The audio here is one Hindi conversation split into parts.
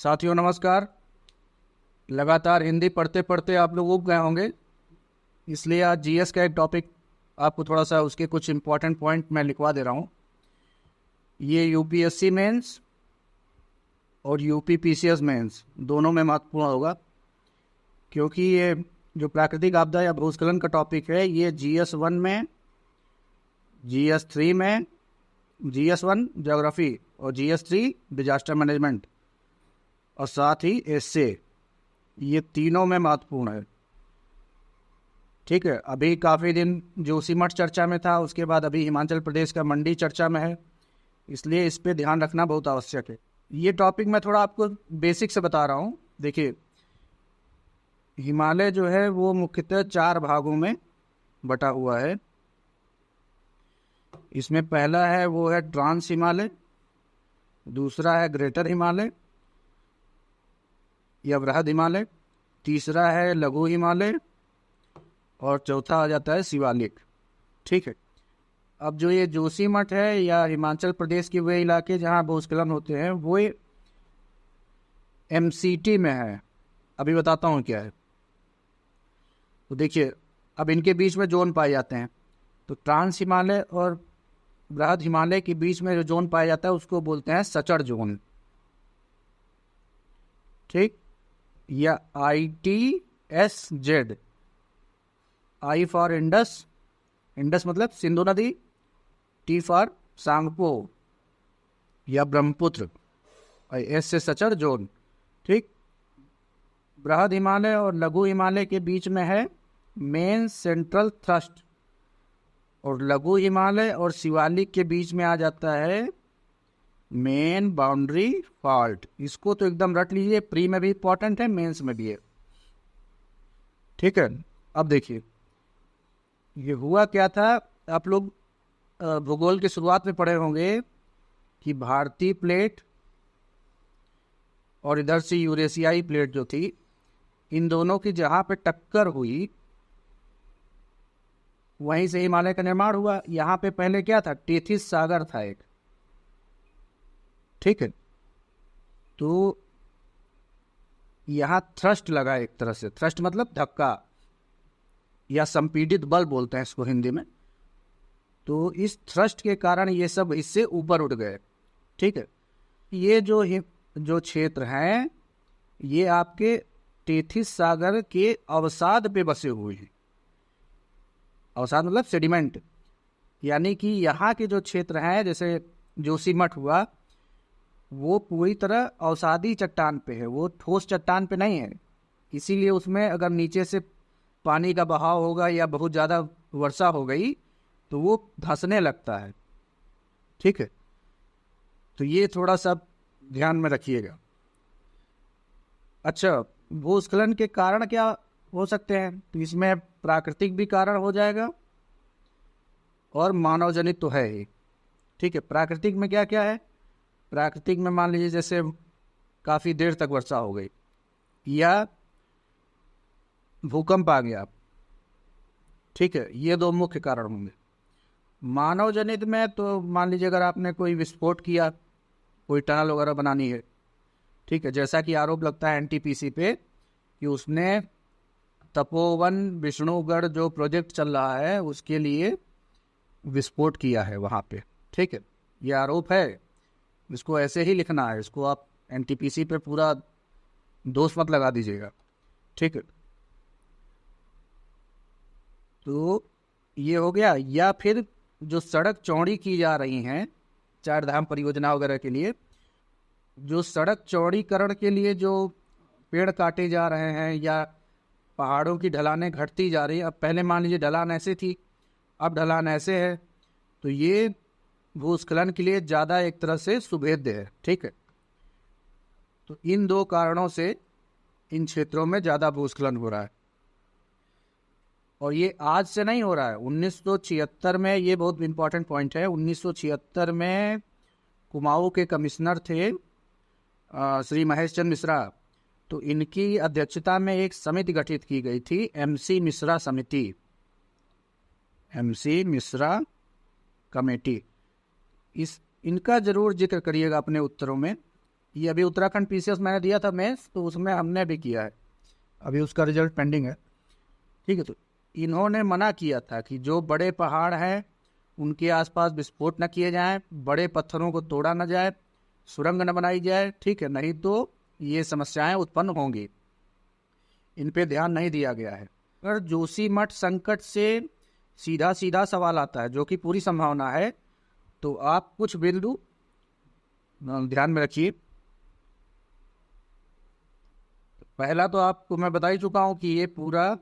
साथियों नमस्कार। लगातार हिंदी पढ़ते पढ़ते आप लोग उब गए होंगे, इसलिए आज जीएस का एक टॉपिक आपको थोड़ा सा उसके कुछ इम्पोर्टेंट पॉइंट मैं लिखवा दे रहा हूँ। ये यूपीएससी मेंस और यूपी पीसीएस मेंस दोनों में महत्वपूर्ण होगा, क्योंकि ये जो प्राकृतिक आपदा या भूस्खलन का टॉपिक है ये जीएस 1 में, जीएस 3 में, जीएस 1 ज्योग्राफी और जीएस 3 डिजास्टर मैनेजमेंट और साथ ही एसए, ये तीनों में महत्वपूर्ण है। ठीक है, अभी काफ़ी दिन जोशीमठ चर्चा में था, उसके बाद अभी हिमाचल प्रदेश का मंडी चर्चा में है, इसलिए इस पे ध्यान रखना बहुत आवश्यक है। ये टॉपिक मैं थोड़ा आपको बेसिक से बता रहा हूँ। देखिए, हिमालय जो है वो मुख्यतः 4 भागों में बटा हुआ है। इसमें पहला है वो है ट्रांस हिमालय, दूसरा है ग्रेटर हिमालय या बृहद हिमालय, तीसरा है लघु हिमालय और चौथा आ जाता है शिवालिक। ठीक है, अब जो ये जोशीमठ है या हिमाचल प्रदेश के वे इलाके जहाँ भूस्खलन होते हैं वो एमसीटी में है। अभी बताता हूँ क्या है। तो देखिए, अब इनके बीच में जोन पाए जाते हैं। तो ट्रांस हिमालय और बृहद हिमालय के बीच में जो जोन पाया जाता है उसको बोलते हैं सचड़ जोन। ठीक, या ITSZ, I for Indus, Indus मतलब सिंधु नदी, टी फॉर सांगपो या ब्रह्मपुत्र, एस से सचर जोन। ठीक, बृहद हिमालय और लघु हिमालय के बीच में है मेन सेंट्रल थ्रस्ट, और लघु हिमालय और शिवालिक के बीच में आ जाता है मेन बाउंड्री फॉल्ट। इसको तो एकदम रट लीजिए, प्री में भी इंपॉर्टेंट है, मेंस में भी है। ठीक है, अब देखिए ये हुआ क्या था। आप लोग भूगोल की शुरुआत में पढ़े होंगे कि भारतीय प्लेट और इधर से यूरेशियाई प्लेट जो थी, इन दोनों की जहाँ पे टक्कर हुई वहीं से हिमालय का निर्माण हुआ। यहाँ पे पहले क्या था, टेथिस सागर था एक। ठीक है, तो यहाँ थ्रस्ट लगा, एक तरह से थ्रस्ट मतलब धक्का या संपीड़ित बल बोलते हैं इसको हिंदी में। तो इस थ्रस्ट के कारण ये सब इससे ऊपर उठ गए। ठीक है, ये जो क्षेत्र हैं ये आपके टेथिस सागर के अवसाद पे बसे हुए हैं। अवसाद मतलब सेडिमेंट, यानी कि यहाँ के जो क्षेत्र हैं, जैसे जोशीमठ हुआ, वो पूरी तरह अवसादी चट्टान पे है, वो ठोस चट्टान पे नहीं है। इसीलिए उसमें अगर नीचे से पानी का बहाव होगा या बहुत ज़्यादा वर्षा हो गई तो वो धंसने लगता है। ठीक है, तो ये थोड़ा सा ध्यान में रखिएगा। अच्छा, भूस्खलन के कारण क्या हो सकते हैं, तो इसमें प्राकृतिक भी कारण हो जाएगा और मानव जनित तो है ही। ठीक है, प्राकृतिक में क्या क्या है। प्राकृतिक में मान लीजिए जैसे काफ़ी देर तक वर्षा हो गई या भूकंप आ गया। ठीक है, ये 2 मुख्य कारण होंगे। मानव जनित में तो मान लीजिए अगर आपने कोई विस्फोट किया, कोई टनल वगैरह बनानी है। ठीक है, जैसा कि आरोप लगता है एनटीपीसी पे कि उसने तपोवन विष्णुगढ़ जो प्रोजेक्ट चल रहा है उसके लिए विस्फोट किया है वहाँ पे। ठीक है, ये आरोप है, इसको ऐसे ही लिखना है, इसको आप एनटीपीसी पे पूरा दोष मत लगा दीजिएगा। ठीक है, तो ये हो गया। या फिर जो सड़क चौड़ी की जा रही हैं 4 धाम परियोजना वगैरह के लिए, जो सड़क चौड़ीकरण के लिए जो पेड़ काटे जा रहे हैं या पहाड़ों की ढलानें घटती जा रही है। अब पहले मान लीजिए ढलान ऐसे थी, अब ढलान ऐसे है, तो ये भूस्खलन के लिए ज़्यादा एक तरह से सुभेद्य है। ठीक है, तो इन 2 कारणों से इन क्षेत्रों में ज़्यादा भूस्खलन हो रहा है। और ये आज से नहीं हो रहा है, 1976 में, ये बहुत इंपॉर्टेंट पॉइंट है, 1976 में कुमाऊं के कमिश्नर थे श्री महेश चंद्र मिश्रा। तो इनकी अध्यक्षता में एक समिति गठित की गई थी, MC मिश्रा समिति, MC मिश्रा कमेटी। इनका जरूर जिक्र करिएगा अपने उत्तरों में। ये अभी उत्तराखंड पीसीएस मैंने दिया था मेंस, तो उसमें हमने भी किया है, अभी उसका रिजल्ट पेंडिंग है। ठीक है, तो इन्होंने मना किया था कि जो बड़े पहाड़ हैं उनके आसपास विस्फोट न किए जाएं, बड़े पत्थरों को तोड़ा न जाए, सुरंग न बनाई जाए, ठीक है, नहीं तो ये समस्याएं उत्पन्न होंगी। इन पे ध्यान नहीं दिया गया है। अगर जोशीमठ संकट से सीधा सीधा सवाल आता है, जो कि पूरी संभावना है, तो आप कुछ बिंदु ध्यान में रखिए। पहला तो आपको मैं बता ही चुका हूं कि ये पूरा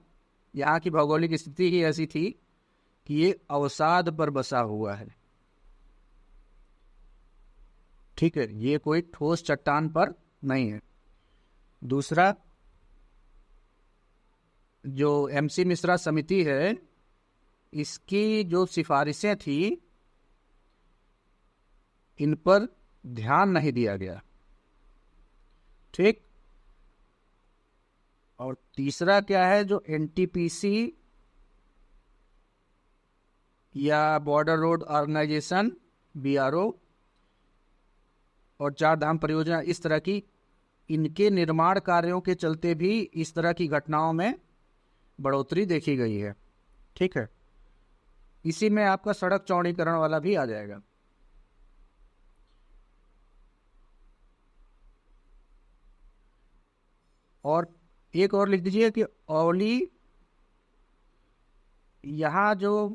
यहाँ की भौगोलिक स्थिति ही ऐसी थी कि ये अवसाद पर बसा हुआ है। ठीक है, ये कोई ठोस चट्टान पर नहीं है। दूसरा, जो एमसी मिश्रा समिति है, इसकी जो सिफारिशें थी इन पर ध्यान नहीं दिया गया। ठीक, और तीसरा क्या है, जो एनटीपीसी या बॉर्डर रोड ऑर्गेनाइजेशन बीआरओ और चार धाम परियोजना, इस तरह की, इनके निर्माण कार्यों के चलते भी इस तरह की घटनाओं में बढ़ोतरी देखी गई है। ठीक है, इसी में आपका सड़क चौड़ीकरण वाला भी आ जाएगा। और एक और लिख दीजिए कि औली, यहाँ जो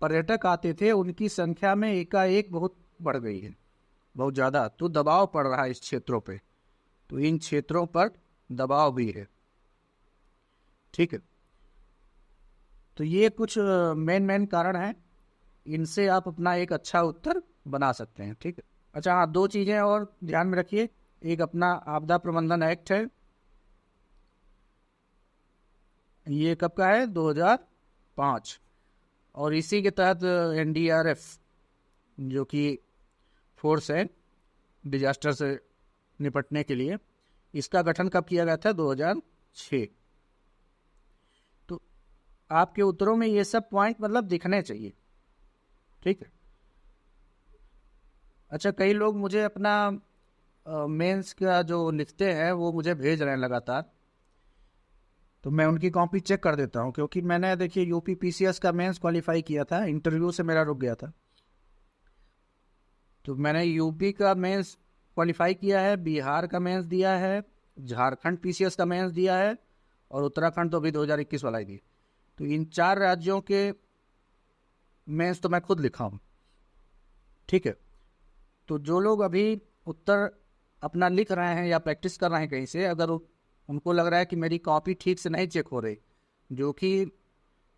पर्यटक आते थे उनकी संख्या में एकाएक बहुत बढ़ गई है, बहुत ज़्यादा, तो दबाव पड़ रहा है इस क्षेत्रों पे, तो इन क्षेत्रों पर दबाव भी है। ठीक है, तो ये कुछ मेन कारण हैं, इनसे आप अपना एक अच्छा उत्तर बना सकते हैं। ठीक है, अच्छा हाँ, दो चीज़ें और ध्यान में रखिए। एक अपना आपदा प्रबंधन एक्ट है, ये कब का है, 2005, और इसी के तहत एनडीआरएफ जो कि फोर्स है डिजास्टर से निपटने के लिए, इसका गठन कब किया गया था, 2006। तो आपके उत्तरों में ये सब पॉइंट मतलब दिखने चाहिए। ठीक है, अच्छा, कई लोग मुझे अपना मेंस का जो लिखते हैं वो मुझे भेज रहे हैं लगातार, तो मैं उनकी कॉपी चेक कर देता हूँ, क्योंकि मैंने देखिए यूपी पीसीएस का मेंस क्वालिफाई किया था, इंटरव्यू से मेरा रुक गया था, तो मैंने यूपी का मेंस क्वालिफाई किया है, बिहार का मेंस दिया है, झारखंड पीसीएस का मेंस दिया है, और उत्तराखंड तो अभी 2021 वाला ही दी। तो इन 4 राज्यों के मेंस तो मैं खुद लिखा हूँ। ठीक है, तो जो लोग अभी उत्तर अपना लिख रहे हैं या प्रैक्टिस कर रहे हैं कहीं से, अगर उनको लग रहा है कि मेरी कॉपी ठीक से नहीं चेक हो रही, जो कि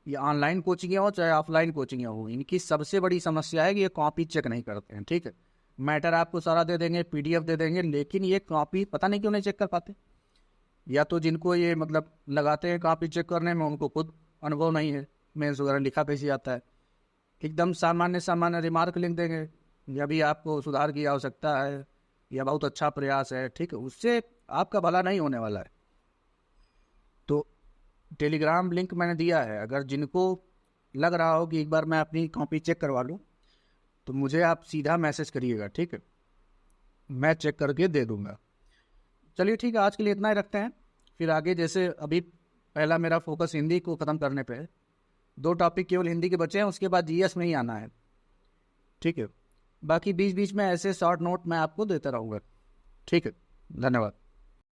ये ऑनलाइन कोचिंग हो चाहे ऑफलाइन कोचिंग हो, इनकी सबसे बड़ी समस्या है कि ये कॉपी चेक नहीं करते हैं। ठीक है, मैटर आपको सारा दे देंगे, पीडीएफ दे देंगे, लेकिन ये कॉपी पता नहीं क्यों नहीं चेक कर पाते, या तो जिनको ये मतलब लगाते हैं कॉपी चेक करने में उनको खुद अनुभव नहीं है, मेंस वगैरह लिखा कैसे आता है, एकदम सामान्य रिमार्क लिख देंगे, या भी आपको सुधार की आवश्यकता है या बहुत अच्छा प्रयास है। ठीक है, उससे आपका भला नहीं होने वाला है। तो टेलीग्राम लिंक मैंने दिया है, अगर जिनको लग रहा हो कि एक बार मैं अपनी कॉपी चेक करवा लूँ, तो मुझे आप सीधा मैसेज करिएगा। ठीक है, मैं चेक करके दे दूँगा। चलिए ठीक है, आज के लिए इतना ही रखते हैं, फिर आगे जैसे अभी पहला मेरा फोकस हिंदी को ख़त्म करने पे है, 2 टॉपिक केवल हिंदी के बचे हैं, उसके बाद जीएस में ही आना है। ठीक है, बाकी बीच बीच में ऐसे शॉर्ट नोट मैं आपको देता रहूँगा। ठीक है, धन्यवाद।